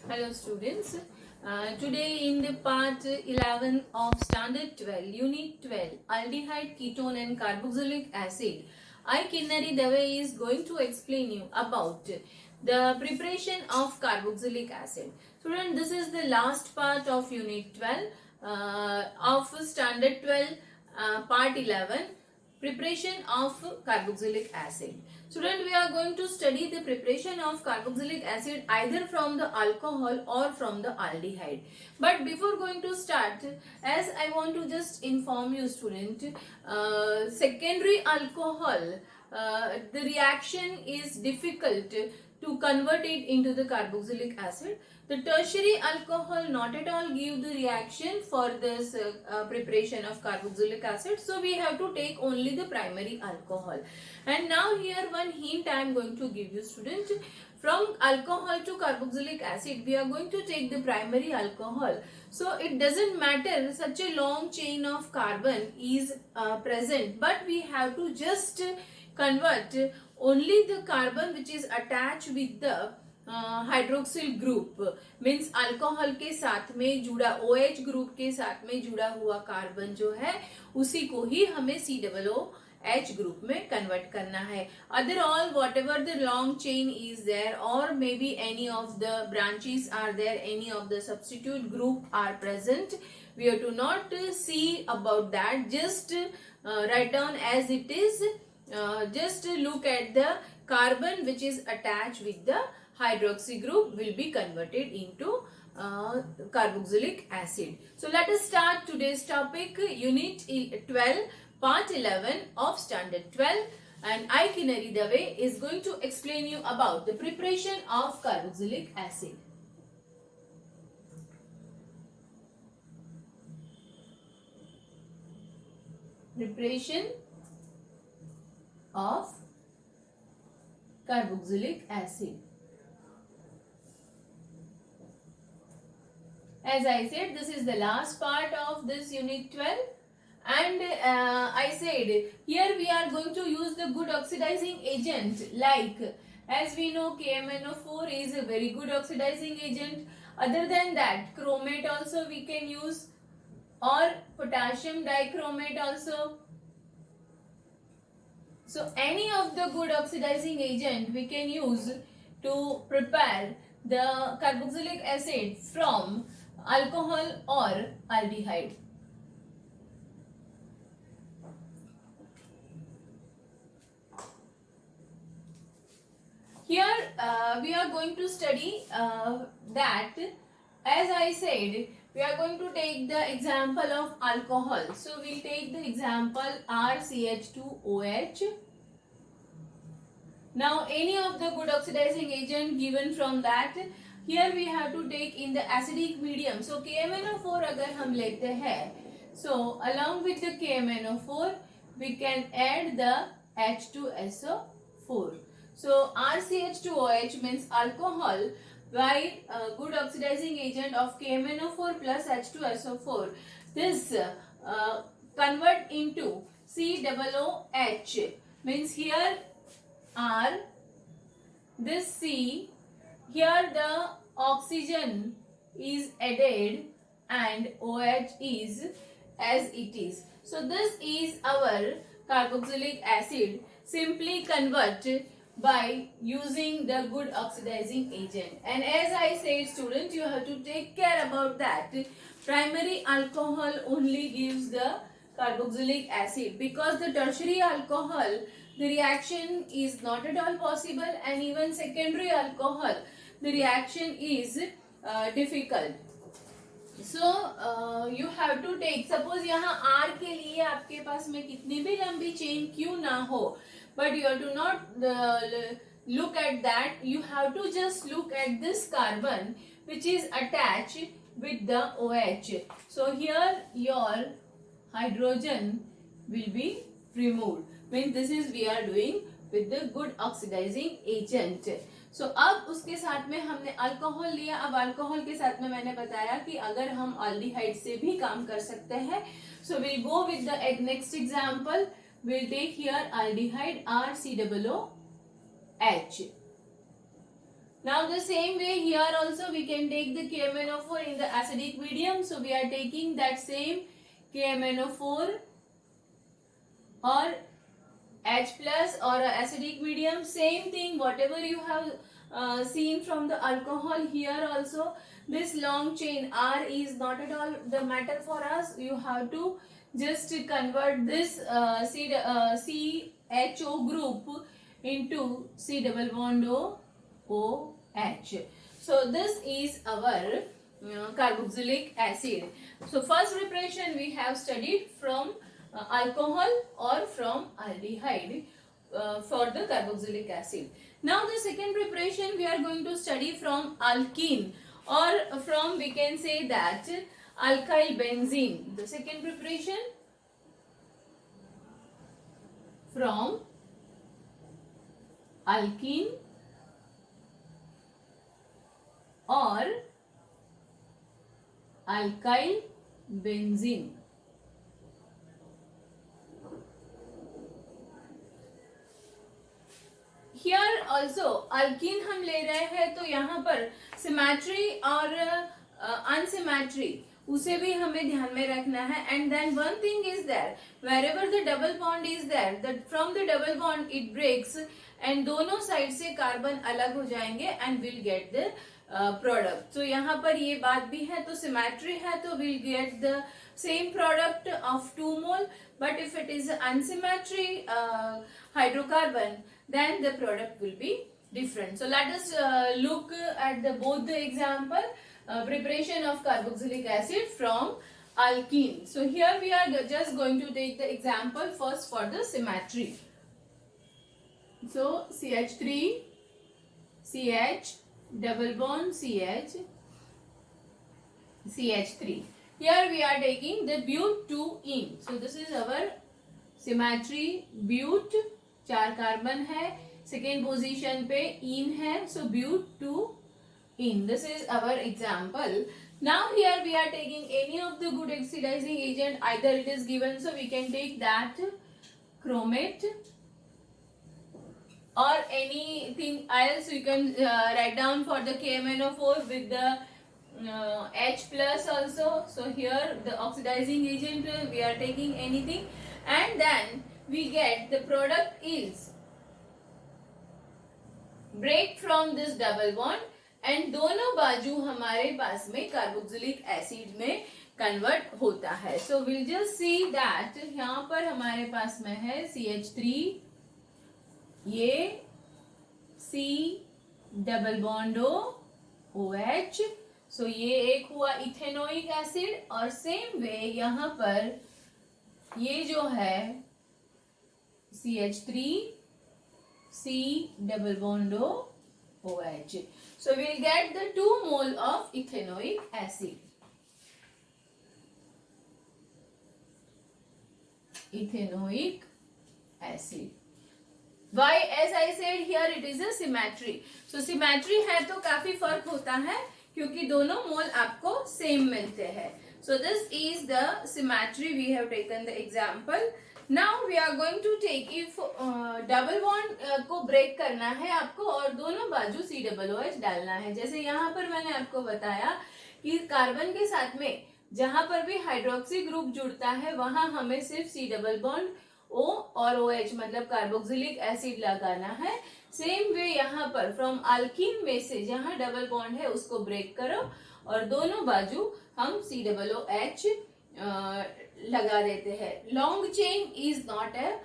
Hello students. Today in the part 11 of standard 12, unit 12, aldehyde, ketone and carboxylic acid, I Kinnari Dave is going to explain you about the preparation of carboxylic acid. Student, this is the last part of unit 12 of standard 12, part 11, preparation of carboxylic acid. Student, we are going to study the preparation of carboxylic acid either from the alcohol or from the aldehyde. But before going to start, as I want to just inform you student, secondary alcohol, the reaction is difficult to convert it into the carboxylic acid. The tertiary alcohol not at all give the reaction for this preparation of carboxylic acid. So we have to take only the primary alcohol. And now here one hint I am going to give you student. From alcohol to carboxylic acid, we are going to take the primary alcohol. So it doesn't matter such a long chain of carbon is present, but we have to just convert only the carbon which is attached with the hydroxyl group means alcohol के साथ में जुड़ा OH group के साथ में जुड़ा हुआ carbon जो है उसी को ही हमें COOH ग्रुप में कन्वर्ट करना है. Other all whatever the long chain is there और may be any of the branches are there, any of the substitute group are present, we have to not see about that, just write down as it is. Just look at the carbon which is attached with the hydroxy group will be converted into carboxylic acid. So let us start today's topic, unit 12, part 11 of standard 12, and I Kinnari Dave is going to explain you about the preparation of carboxylic acid. Preparation of carboxylic acid. As I said, this is the last part of this unit 12, and I said here we are going to use the good oxidizing agent, like as we know KMnO4 is a very good oxidizing agent. Other than that, chromate also we can use, or potassium dichromate also. So any of the good oxidizing agent we can use to prepare the carboxylic acid from alcohol or aldehyde. Here we are going to study that, as I said, we are going to take the example of alcohol. So we'll take the example RCH2OH. Now any of the good oxidizing agent given from that, here we have to take in the acidic medium. So KMnO4 अगर हम लेते हैं, so along with the KMnO4 we can add the H2SO4. So RCH2OH means alcohol, while good oxidizing agent of KMnO4 plus H2SO4, this convert into COOH, means here R, this C, here the oxygen is added and OH is as it is. So this is our carboxylic acid, simply convert by using the good oxidizing agent. And as I said students, you have to take care about that. Primary alcohol only gives the carboxylic acid, because the tertiary alcohol, the reaction is not at all possible, and even secondary alcohol, the reaction is difficult. So you have to take, suppose यहाँ R के लिए आपके पास में कितनी भी लंबी chain क्यों ना हो, but you have to not look at that. You have to just look at this carbon which is attached with the OH. So here your hydrogen will be removed. Means this is we are doing with the good oxidizing agent. So अब उसके साथ में हमने alcohol लिया. अब alcohol के साथ में मैंने बताया कि अगर हम एल्डिहाइड से भी काम कर सकते हैं. So we'll go with the next example. We'll take here aldehyde RCOOH. Now the same way here also we can take the KMnO4 in the acidic medium. So we are taking that same KMnO4 or H plus or acidic medium. Same thing, whatever you have seen from the alcohol, here also this long chain R is not at all the matter for us. You have to just convert this CHO group into C double bond OH. So this is our carboxylic acid. So first preparation we have studied from alcohol or from aldehyde for the carboxylic acid. Now the second preparation we are going to study from alkene, or from, we can say that, alkyl benzene. The second preparation from alkene or alkyl benzene. Here also alkene हम ले रहे हैं, तो यहाँ पर symmetry और अनसिमेट्री उसे भी हमें ध्यान में रखना है. And then one thing is there, wherever the double bond is there, that from the double bond it breaks and दोनों साइड से कार्बन अलग हो जाएंगे and will get the product. तो यहाँ पर ये बात भी है. तो सिमेट्री है तो will get the same product of 2 mole, but if it is unsymmetry hydrocarbon, then the product will be different. So let us look at both the example preparation of carboxylic acid from alkene. So here we are just going to take the example first for the symmetry. So CH3 CH double bond CH CH3. Here we are taking the but2ene. So this is our symmetry. but 4 carbon है, second position पे इन है, so but2ene. This is our example. Now here we are taking any of the good oxidizing agent, either it is given, so we can take that chromate or anything else. You can write down for the KMnO4 with the H plus also. So here the oxidizing agent we are taking anything, and then we get the product is break from this double bond and दोनों बाजू हमारे पास में carboxylic acid में convert होता है. So we'll just see that यहाँ पर हमारे पास में है CH3, ये C डबल बॉन्ड OH. सो ये एक हुआ इथेनोइक एसिड, और सेम वे यहाँ पर ये जो है CH3 C double bond OH. So we will get the 2 mole of ethanoic acid. Ethanoic acid. Why? As I said here, it is a symmetry. So symmetry है तो काफी फर्क होता है, क्योंकि दोनों मोल आपको सेम मिलते हैं. So this is the symmetry. We have taken the example. Now we are going to take, if double bond को ब्रेक करना है आपको और दोनों बाजू COOH डालना है. जैसे यहाँ पर मैंने आपको बताया कि कार्बन के साथ में जहां पर भी हाइड्रोक्सी ग्रुप जुड़ता है वहां हमें सिर्फ C डबल बॉन्ड O और OH मतलब कार्बोक्सिलिक एसिड लगाना है. सेम वे यहाँ पर फ्रॉम अल्कीन में से जहां डबल बॉन्ड है उसको ब्रेक करो और दोनों बाजू हम COOH लगा देते हैं. Long chain is not a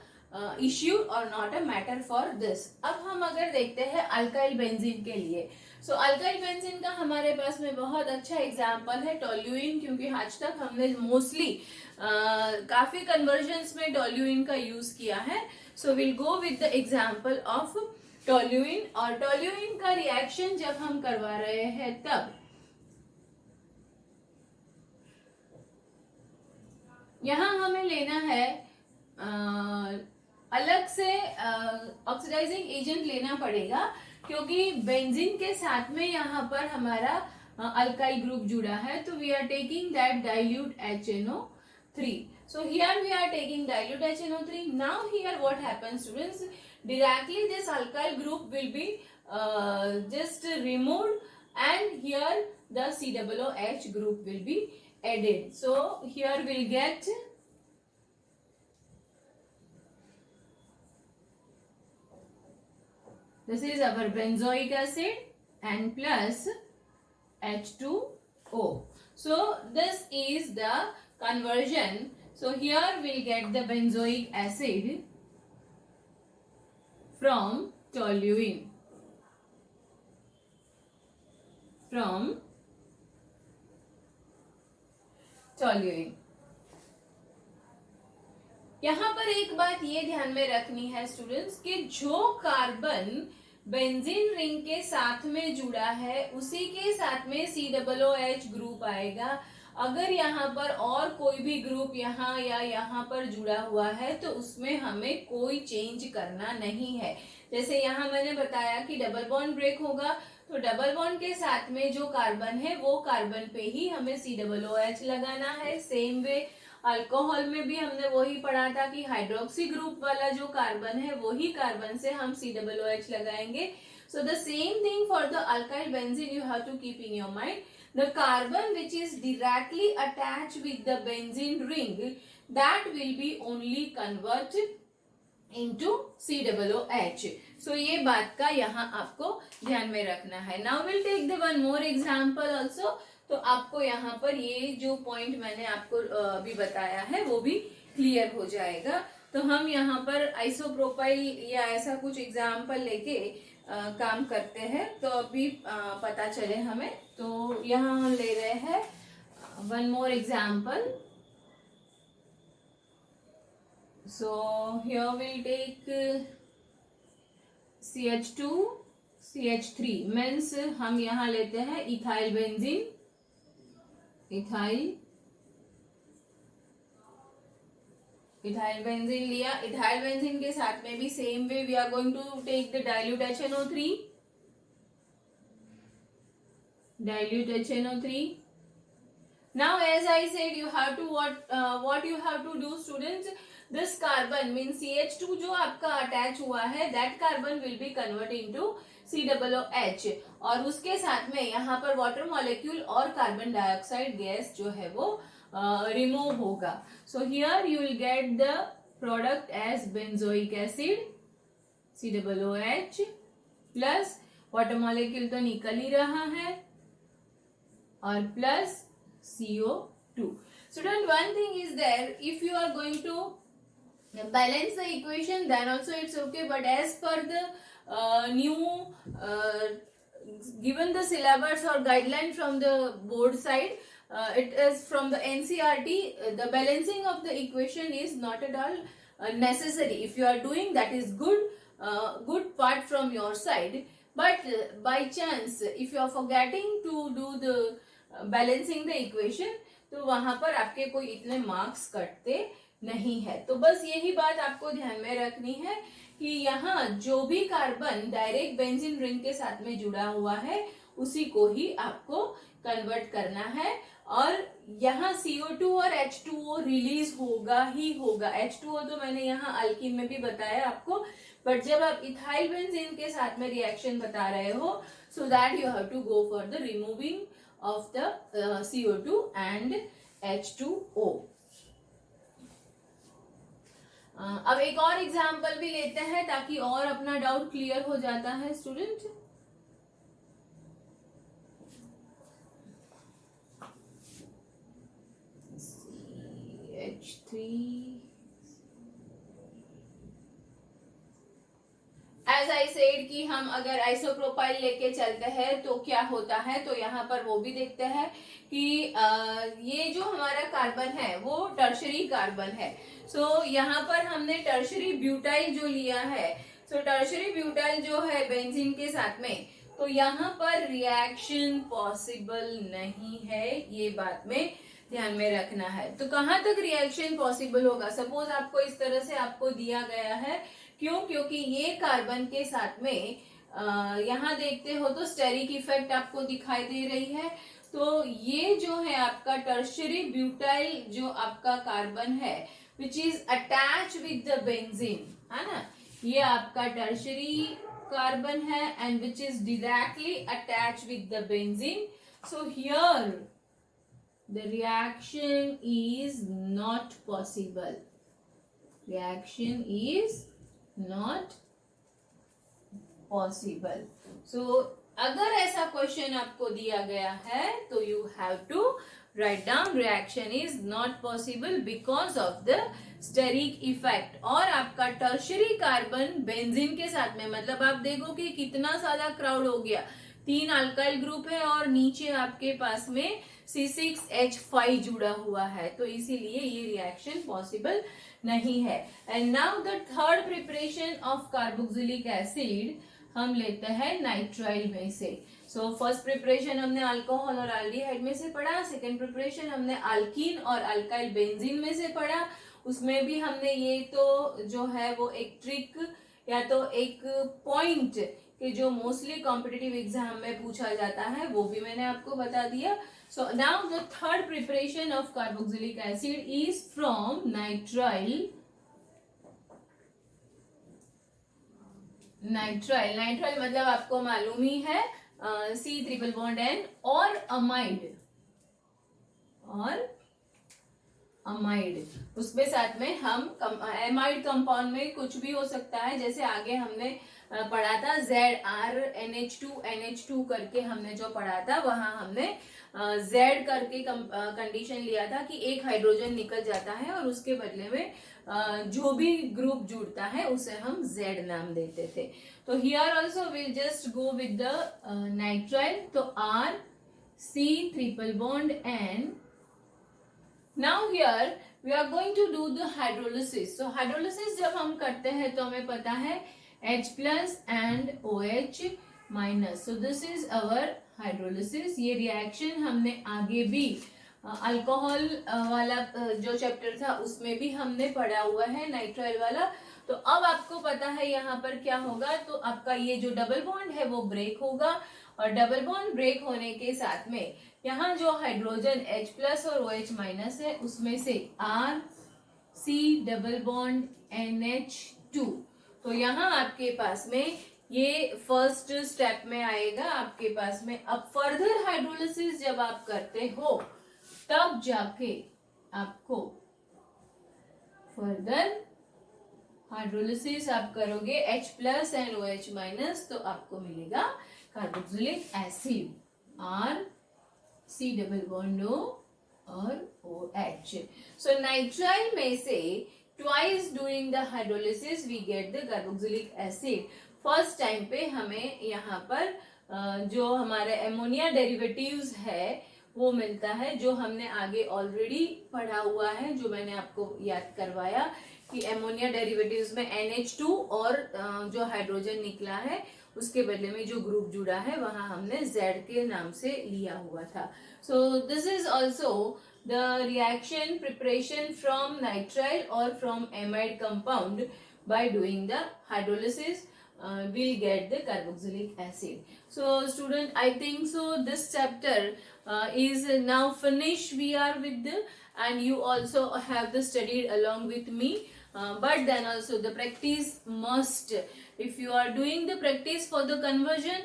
issue और not a matter for this. अब हम अगर देखते हैं अल्काइल बेंजीन के लिए, सो अल्काइल बेंजीन का हमारे पास में बहुत अच्छा एग्जांपल है टोल्यूइन, क्योंकि आज तक हमने मोस्टली काफी कन्वर्जन्स में टोल्यूइन का यूज किया है. So will go with the example of toluene. और टोल्यूइन का रिएक्शन जब हम करवा रहे हैं तब यहां हमें लेना है अलग से ऑक्सीडाइजिंग एजेंट लेना पड़ेगा, क्योंकि बेंजीन के साथ में यहाँ पर हमारा अल्काइल ग्रुप जुड़ा है. तो we are taking that dilute HNO3. So here we are taking dilute HNO3. Now here what happens, students? Directly this alkyl group will be just removed, and here the COOH group will be added. So here we'll get this is our benzoic acid and plus H2O. So this is the conversion. So here we'll get the benzoic acid from toluene. From toluene. यहाँ पर एक बात ये ध्यान में रखनी है students कि जो कार्बन बेंजीन रिंग के साथ में जुड़ा है उसी के साथ में COOH ग्रुप आएगा। अगर यहाँ पर और कोई भी ग्रुप यहाँ या यहाँ पर जुड़ा हुआ है तो उसमें हमें कोई चेंज करना नहीं है। जैसे यहाँ मैंने बताया कि डबल बॉन्ड ब्रेक होगा तो डबल बॉन्ड के साथ में जो कार्बन है वो कार्बन पे ही हमें COOH लगाना है। सेम वे अल्कोहल में भी हमने वही पढ़ा था कि हाइड्रोक्सी ग्रुप वाला जो कार्बन है वही कार्बन से हम COOH लगाएंगे। So the same thing for the alkyl benzene you have to keep in your mind, the carbon which is directly attached with the benzene ring that will be only converted into COOH. So ये बात का यहाँ आपको ध्यान में रखना है। Now we'll take the one more example also. तो आपको यहाँ पर ये जो पॉइंट मैंने आपको अभी बताया है वो भी क्लियर हो जाएगा। तो हम यहाँ पर आइसोप्रोपाइल या ऐसा कुछ एग्जाम्पल लेके काम करते हैं तो अभी पता चले हमें। तो यहाँ हम ले रहे हैं one more example. So here will take CH2 CH3 means हम यहाँ लेते हैं इथाइल बेंजीन। इथाइल बेंजीन लिया। इथाइल बेंजीन के साथ में भी same way we are going to take the dilute HNO3। Now as I said you have to what you have to do students, this carbon means CH2 जो आपका attach हुआ है that carbon will be converted into COOH और उसके साथ में यहाँ पर वाटर मॉलिक्यूल और कार्बन डाइऑक्साइड गैस जो है वो रिमूव होगा। So here you will get the product as benzoic acid COOH plus water molecule तो निकल ही रहा है और plus CO2. Student, one thing is there, if you are going to balance the equation then also it's okay, but as per the new given the syllabus or guideline from the board side, it is from the NCERT, the balancing of the equation is not at all necessary. If you are doing, that is good part from your side, but by chance if you are forgetting to do the balancing the equation तो वहां पर आपके कोई इतने marks कटते नहीं है। तो बस यही बात आपको ध्यान में रखनी है कि यहाँ जो भी कार्बन डायरेक्ट बेंजीन रिंग के साथ में जुड़ा हुआ है उसी को ही आपको कन्वर्ट करना है और यहाँ CO2 और H2O रिलीज होगा ही होगा। H2O तो मैंने यहाँ अल्कीन में भी बताया आपको, बट जब आप इथाइल बेंजीन के साथ में रिएक्शन बता रहे हो so that you have to go for the removing of the CO2 and H2O. अब एक और एग्जाम्पल भी लेते हैं ताकि और अपना डाउट क्लियर हो जाता है student. CH3 as I said कि हम अगर आइसोप्रोपाइल लेके चलते हैं तो क्या होता है, तो यहाँ पर वो भी देखते हैं कि ये जो हमारा कार्बन है वो टर्शरी कार्बन है। सो यहाँ पर हमने टर्शरी ब्यूटाइल जो लिया है, सो टर्शरी ब्यूटाइल जो है बेंजीन के साथ में, तो यहाँ पर रिएक्शन पॉसिबल नहीं है, ये बात में ध्यान में रखना है। तो कहाँ तक रिएक्शन पॉसिबल होगा, सपोज आपको इस तरह से आपको दिया गया है, क्यों, क्योंकि ये कार्बन के साथ में यहाँ देखते हो तो स्टेरिक इफेक्ट आपको दिखाई दे रही है। तो ये जो है आपका टर्शरी ब्यूटाइल जो आपका कार्बन है which is attach with the benzene, है ना, ये आपका टर्शरी carbon है and which is directly attached with the benzene. So here the reaction is not possible. Reaction is not possible. So अगर ऐसा क्वेश्चन आपको दिया गया है तो you have to write down reaction is not possible because of the steric effect. और आपका tertiary carbon benzene के साथ में, मतलब आप देखो कि कितना सारा क्राउड हो गया. 3 अल्काइल ग्रुप है और नीचे आपके पास में C6H5 जुड़ा हुआ है, तो इसीलिए ये रिएक्शन पॉसिबल नहीं है. And now the third preparation of carboxylic acid हम लेते हैं नाइट्राइल में से. सो फर्स्ट प्रिपरेशन हमने अल्कोहल और एल्डिहाइड में से पढ़ा. सेकेंड प्रिपरेशन हमने अल्कीन और अल्काइल बेंजीन में से पढ़ा. उसमें भी हमने ये तो जो है वो एक ट्रिक या तो एक पॉइंट कि जो मोस्टली कॉम्पिटिटिव एग्जाम में पूछा जाता है वो भी मैंने आपको बता दिया. So now the third preparation of carboxylic acid is from nitrile. Nitrile मतलब आपको मालूम ही है C≡N और अमाइड. उसमें साथ में हम एमाइड कंपाउंड में कुछ भी हो सकता है. जैसे आगे हमने पढ़ा था ZrNH2NH2 करके हमने जो पढ़ा था, वहां हमने Z करके कंडीशन लिया था कि एक हाइड्रोजन निकल जाता है और उसके बदले में जो भी ग्रुप जुड़ता है उसे हम Z नाम देते थे. तो here also will just go with the nitrile. तो R(C≡N). Now here we are going to do the hydrolysis. So hydrolysis जब हम करते हैं तो हमें पता है H+ and OH-. So this is our hydrolysis. ये रिएक्शन हमने आगे भी अल्कोहल वाला जो चैप्टर था उसमें भी हमने पढ़ा हुआ है, नाइट्राइल वाला. तो अब आपको पता है यहाँ पर क्या होगा. तो आपका ये जो डबल बॉन्ड है वो ब्रेक होगा और डबल बॉन्ड ब्रेक होने के साथ में यहाँ जो हाइड्रोजन H+ और OH- है उसमें से RC≡NH2. तो यहाँ आपके पास में ये फर्स्ट स्टेप में आएगा आपके पास में. अब फर्दर हाइड्रोलिसिस जब आप करते हो तब जाके आपको फर्दर हाइड्रोलिसिस आप करोगे H+ एंड OH- तो आपको मिलेगा कार्बोक्सिलिक एसिड RC≡O और OH. सो नाइट्राइल में से twice doing the hydrolysis we get the carboxylic acid. First time पे हमें यहाँ पर जो हमारे एमोनिया डेरिवेटिव्स है वो मिलता है, जो हमने आगे ऑलरेडी पढ़ा हुआ है, जो मैंने आपको याद करवाया कि एमोनिया डेरिवेटिव्स में NH2 और जो हाइड्रोजन निकला है उसके बदले में जो ग्रुप जुड़ा है वहां हमने Z के नाम से लिया हुआ था. So this is also the reaction preparation from nitrile और from amide compound. By doing the hydrolysis we'll get the carboxylic acid. So student, I think so this chapter is now finished. We are with the, and you also have the studied along with me, but then also the practice must. If you are doing the practice for the conversion,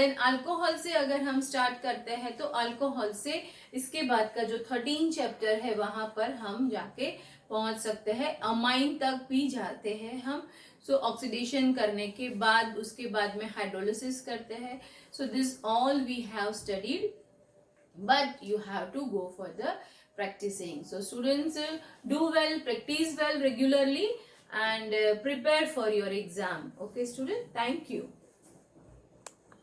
then alcohol से अगर हम start करते हैं तो alcohol से इसके बाद का जो 13 chapter है वहां पर हम जाके पहुंच सकते हैं. अमाइन तक भी जाते हैं हम. सो ऑक्सीडेशन करने के बाद उसके बाद में हाइड्रोलिसिस करते हैं. So this all we have studied, but you have to go for the practicing. So students, do well, practice well regularly and prepare for your exam. Okay student, thank you.